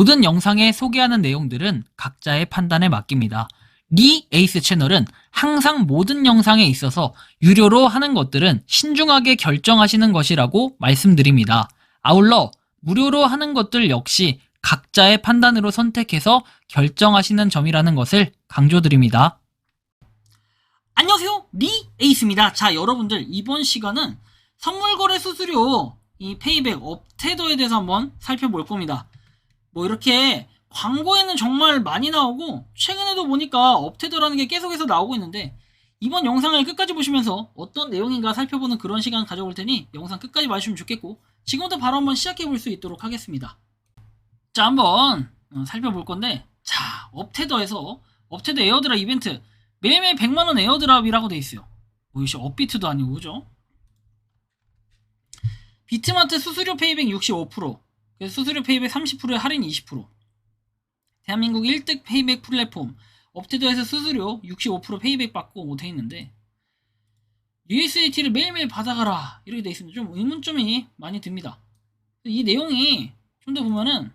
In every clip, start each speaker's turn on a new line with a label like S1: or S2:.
S1: 모든 영상에 소개하는 내용들은 각자의 판단에 맡깁니다. 리 에이스 채널은 항상 모든 영상에 있어서 유료로 하는 것들은 신중하게 결정하시는 것이라고 말씀드립니다. 아울러 무료로 하는 것들 역시 각자의 판단으로 선택해서 결정하시는 점이라는 것을 강조드립니다. 안녕하세요, 리 에이스입니다. 자, 여러분들 이번 시간은 선물거래 수수료 이 페이백 업테더에 대해서 한번 살펴볼 겁니다. 뭐 이렇게 광고에는 정말 많이 나오고 최근에도 보니까 업테더라는 게 계속해서 나오고 있는데, 이번 영상을 끝까지 보시면서 어떤 내용인가 살펴보는 그런 시간 가져볼 테니 영상 끝까지 봐주시면 좋겠고, 지금부터 바로 한번 시작해 볼 수 있도록 하겠습니다. 자, 한번 살펴볼 건데, 자, 업테더에서 업테더 에어드랍 이벤트 매일매일 100만원 에어드랍이라고 돼 있어요. 뭐 역시 업비트도 아니고, 그죠? 비트마트 수수료 페이백 65%, 그래서 수수료 페이백 30%에 할인 20%. 대한민국 1등 페이백 플랫폼 업테더에서 수수료 65% 페이백 받고 뭐 돼 있는데, USDT를 매일매일 받아가라 이렇게 돼 있습니다. 좀 의문점이 많이 듭니다. 이 내용이 좀 더 보면은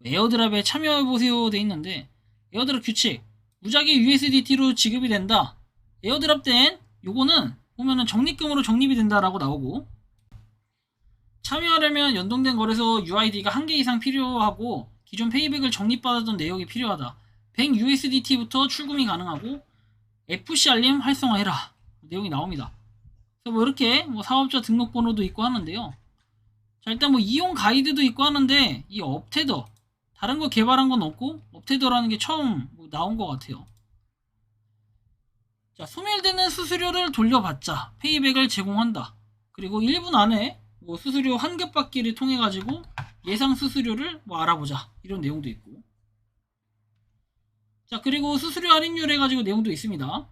S1: 에어드랍에 참여해보세요 돼 있는데, 에어드랍 규칙 무작위 USDT로 지급이 된다. 에어드랍 땐 요거는 보면은 적립금으로 적립이 된다라고 나오고, 참여하려면 연동된 거래소 UID가 1개 이상 필요하고 기존 페이백을 적립받았던 내역이 필요하다. 100USDT부터 출금이 가능하고 FC 알림 활성화해라 내용이 나옵니다. 그래서 뭐 이렇게 뭐 사업자 등록번호도 있고 하는데요. 자, 일단 뭐 이용 가이드도 있고 하는데, 이 업테더 다른 거 개발한 건 없고 업테더라는 게 처음 뭐 나온 것 같아요. 자, 소멸되는 수수료를 돌려받자 페이백을 제공한다. 그리고 1분 안에 뭐 수수료 환급받기를 통해 가지고 예상 수수료를 뭐 알아보자 이런 내용도 있고, 자, 그리고 수수료 할인율 해가지고 내용도 있습니다.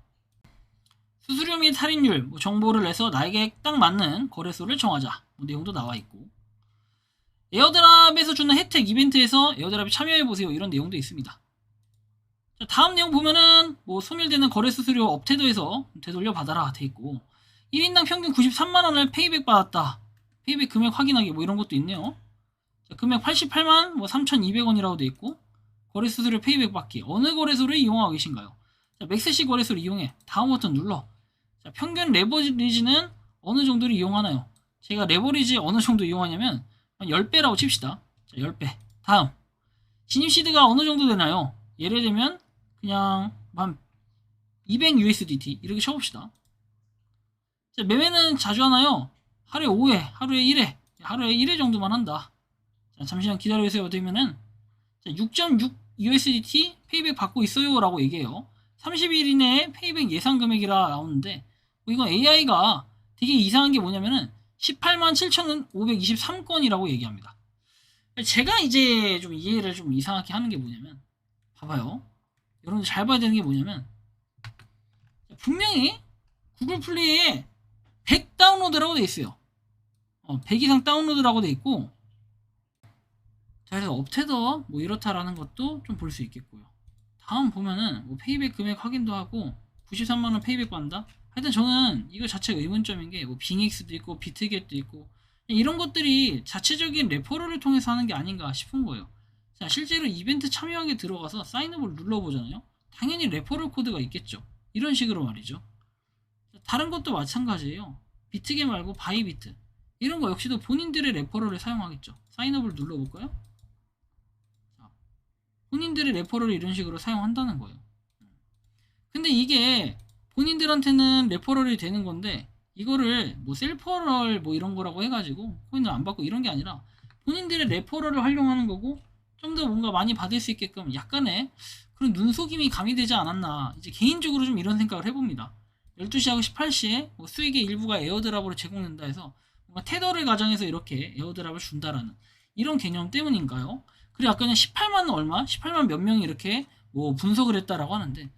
S1: 수수료 및 할인율 뭐 정보를 내서 나에게 딱 맞는 거래소를 정하자 뭐 내용도 나와 있고, 에어드랍에서 주는 혜택 이벤트에서 에어드랍에 참여해보세요 이런 내용도 있습니다. 자, 다음 내용 보면은 뭐 소멸되는 거래 수수료 업테더에서 되돌려 받아라 돼 있고, 1인당 평균 93만원을 페이백 받았다. 페이백 금액 확인하기 뭐 이런 것도 있네요. 자, 금액 88만 뭐 3,200원이라고 돼 있고, 거래 수수료 페이백 받기 어느 거래소를 이용하고 계신가요? 자, 맥스시 거래소를 이용해 다음 버튼 눌러. 자, 평균 레버리지는 어느 정도를 이용하나요? 제가 레버리지 어느 정도 이용하냐면 한 10배라고 칩시다. 자, 10배. 다음 진입 시드가 어느 정도 되나요? 예를 들면 그냥 한 200USDT 이렇게 쳐봅시다. 자, 매매는 자주 하나요? 하루에 5회, 하루에 1회, 하루에 1회 정도만 한다. 자, 잠시만 기다려주세요 되면은 6.6 USDT 페이백 받고 있어요 라고 얘기해요. 30일 이내에 페이백 예상 금액이라 나오는데, 뭐 이건 AI가 되게 이상한 게 뭐냐면은 18만 7,523건이라고 얘기합니다. 제가 이제 좀 이해를 좀 이상하게 하는 게 뭐냐면, 봐봐요, 여러분들 잘 봐야 되는 게 뭐냐면, 분명히 구글 플레이에 100 다운로드라고 돼 있어요. 100 이상 다운로드라고 돼 있고, 자, 그래서 업테더 뭐 이렇다라는 것도 좀 볼 수 있겠고요. 다음 보면은 뭐 페이백 금액 확인도 하고 93만원 페이백 받는다. 하여튼 저는 이거 자체가 의문점인 게, 뭐 빙엑스도 있고 비트겟도 있고 이런 것들이 자체적인 레퍼럴을 통해서 하는 게 아닌가 싶은 거예요. 자, 실제로 이벤트 참여하게 들어가서 사인업을 눌러보잖아요. 당연히 레퍼럴 코드가 있겠죠. 이런 식으로 말이죠. 다른 것도 마찬가지예요. 비트겟 말고 바이비트 이런 거 역시도 본인들의 레퍼럴을 사용하겠죠. 사인업을 눌러볼까요? 본인들의 레퍼럴을 이런 식으로 사용한다는 거예요. 근데 이게 본인들한테는 레퍼럴이 되는 건데, 이거를 뭐 셀퍼럴 뭐 이런 거라고 해가지고 코인을 안 받고 이런 게 아니라 본인들의 레퍼럴을 활용하는 거고, 좀 더 뭔가 많이 받을 수 있게끔 약간의 그런 눈속임이 가미되지 않았나, 이제 개인적으로 좀 이런 생각을 해봅니다. 12시하고 18시에 뭐 수익의 일부가 에어드랍으로 제공된다 해서 뭔가 테더를 가정해서 이렇게 에어드랍을 준다라는 이런 개념 때문인가요? 그리고 아까 그냥 18만 얼마? 18만 몇 명이 이렇게 뭐 분석을 했다라고 하는데,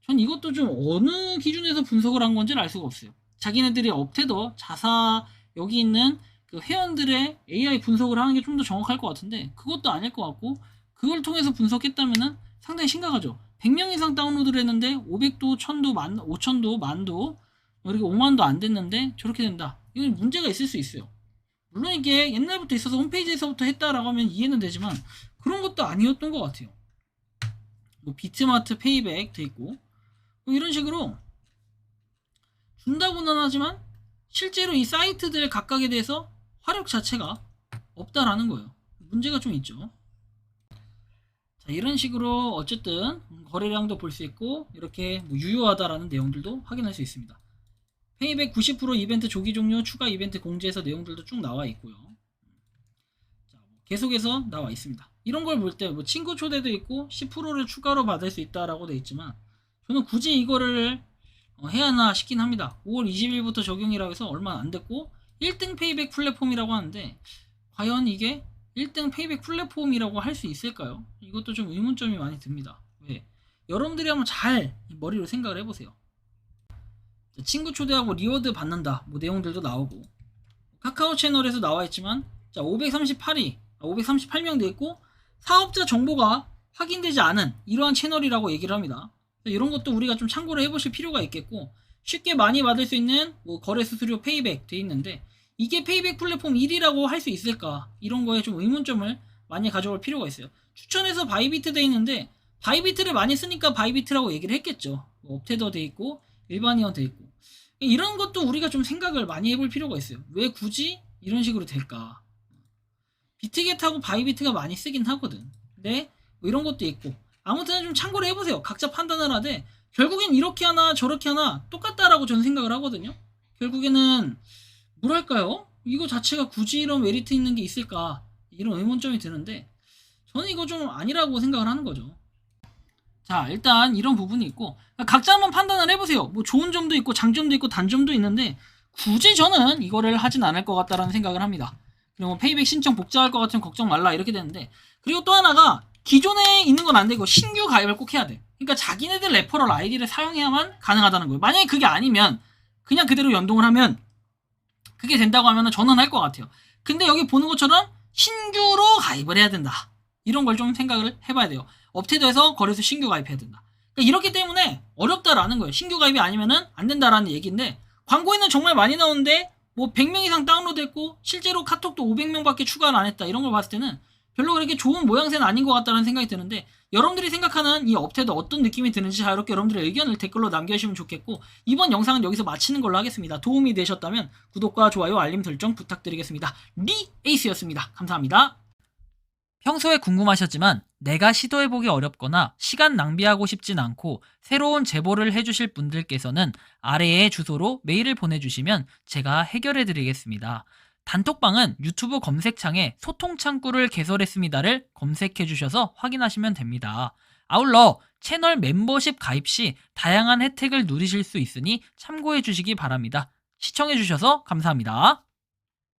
S1: 전 이것도 좀 어느 기준에서 분석을 한 건지를 알 수가 없어요. 자기네들이 업테더 자사 여기 있는 그 회원들의 AI 분석을 하는 게 좀 더 정확할 것 같은데, 그것도 아닐 것 같고, 그걸 통해서 분석했다면은 상당히 심각하죠. 100명 이상 다운로드를 했는데 500도, 1000도, 5000도, 만도, 그리고 5만도 안 됐는데 저렇게 된다. 이건 문제가 있을 수 있어요. 물론 이게 옛날부터 있어서 홈페이지에서부터 했다라고 하면 이해는 되지만 그런 것도 아니었던 것 같아요. 뭐 비트마트 페이백 돼 있고 뭐 이런 식으로 준다고는 하지만 실제로 이 사이트들 각각에 대해서 화력 자체가 없다라는 거예요. 문제가 좀 있죠. 자, 이런 식으로 어쨌든 거래량도 볼 수 있고 이렇게 뭐 유효하다라는 내용들도 확인할 수 있습니다. 페이백 90% 이벤트 조기 종료 추가 이벤트 공지에서 내용들도 쭉 나와 있고요. 자, 계속해서 나와 있습니다. 이런 걸 볼 때 뭐 친구 초대도 있고 10%를 추가로 받을 수 있다라고 되어 있지만 저는 굳이 이거를 해야 하나 싶긴 합니다. 5월 20일부터 적용이라고 해서 얼마 안 됐고 1등 페이백 플랫폼이라고 하는데 과연 이게 1등 페이백 플랫폼이라고 할 수 있을까요? 이것도 좀 의문점이 많이 듭니다. 왜? 여러분들이 한번 잘 머리로 생각을 해보세요. 친구 초대하고 리워드 받는다 뭐 내용들도 나오고 카카오 채널에서 나와 있지만 자 538명 돼 있고 사업자 정보가 확인되지 않은 이러한 채널이라고 얘기를 합니다. 이런 것도 우리가 좀 참고를 해보실 필요가 있겠고 쉽게 많이 받을 수 있는 뭐 거래 수수료 페이백 돼 있는데 이게 페이백 플랫폼 1위라고 할 수 있을까 이런 거에 좀 의문점을 많이 가져올 필요가 있어요. 추천해서 바이비트 돼 있는데 바이비트를 많이 쓰니까 바이비트라고 얘기를 했겠죠. 뭐 업테더 돼 있고 일반이어 돼 있고 이런 것도 우리가 좀 생각을 많이 해볼 필요가 있어요. 왜 굳이 이런 식으로 될까? 비트겟하고 바이비트가 많이 쓰긴 하거든. 근데 뭐 이런 것도 있고 아무튼 좀 참고를 해보세요. 각자 판단을 하되 결국엔 이렇게 하나 저렇게 하나 똑같다라고 저는 생각을 하거든요. 결국에는 뭐랄까요? 이거 자체가 굳이 이런 메리트 있는 게 있을까? 이런 의문점이 드는데 저는 이거 좀 아니라고 생각을 하는 거죠. 자, 일단 이런 부분이 있고 각자 한번 판단을 해보세요. 뭐 좋은 점도 있고 장점도 있고 단점도 있는데 굳이 저는 이거를 하진 않을 것 같다라는 생각을 합니다. 그리고 뭐 페이백 신청 복잡할 것 같으면 걱정 말라 이렇게 되는데 그리고 또 하나가 기존에 있는 건 안 되고 신규 가입을 꼭 해야 돼. 그러니까 자기네들 레퍼럴 아이디를 사용해야만 가능하다는 거예요. 만약에 그게 아니면 그냥 그대로 연동을 하면 그게 된다고 하면 저는 할 것 같아요. 근데 여기 보는 것처럼 신규로 가입을 해야 된다. 이런 걸 좀 생각을 해봐야 돼요. 업테더에서 거래소 신규 가입해야 된다. 그러니까 이렇기 때문에 어렵다라는 거예요. 신규 가입이 아니면은 안 된다라는 얘기인데 광고에는 정말 많이 나오는데 뭐 100명 이상 다운로드했고 실제로 카톡도 500명밖에 추가를 안 했다. 이런 걸 봤을 때는 별로 그렇게 좋은 모양새는 아닌 것 같다는 생각이 드는데 여러분들이 생각하는 이 업테더 어떤 느낌이 드는지 자유롭게 여러분들의 의견을 댓글로 남겨주시면 좋겠고 이번 영상은 여기서 마치는 걸로 하겠습니다. 도움이 되셨다면 구독과 좋아요 알림 설정 부탁드리겠습니다. 리에이스였습니다. 감사합니다. 평소에 궁금하셨지만 내가 시도해보기 어렵거나 시간 낭비하고 싶진 않고 새로운 제보를 해주실 분들께서는 아래의 주소로 메일을 보내주시면 제가 해결해드리겠습니다. 단톡방은 유튜브 검색창에 소통창구를 개설했습니다를 검색해주셔서 확인하시면 됩니다. 아울러 채널 멤버십 가입 시 다양한 혜택을 누리실 수 있으니 참고해주시기 바랍니다. 시청해주셔서 감사합니다.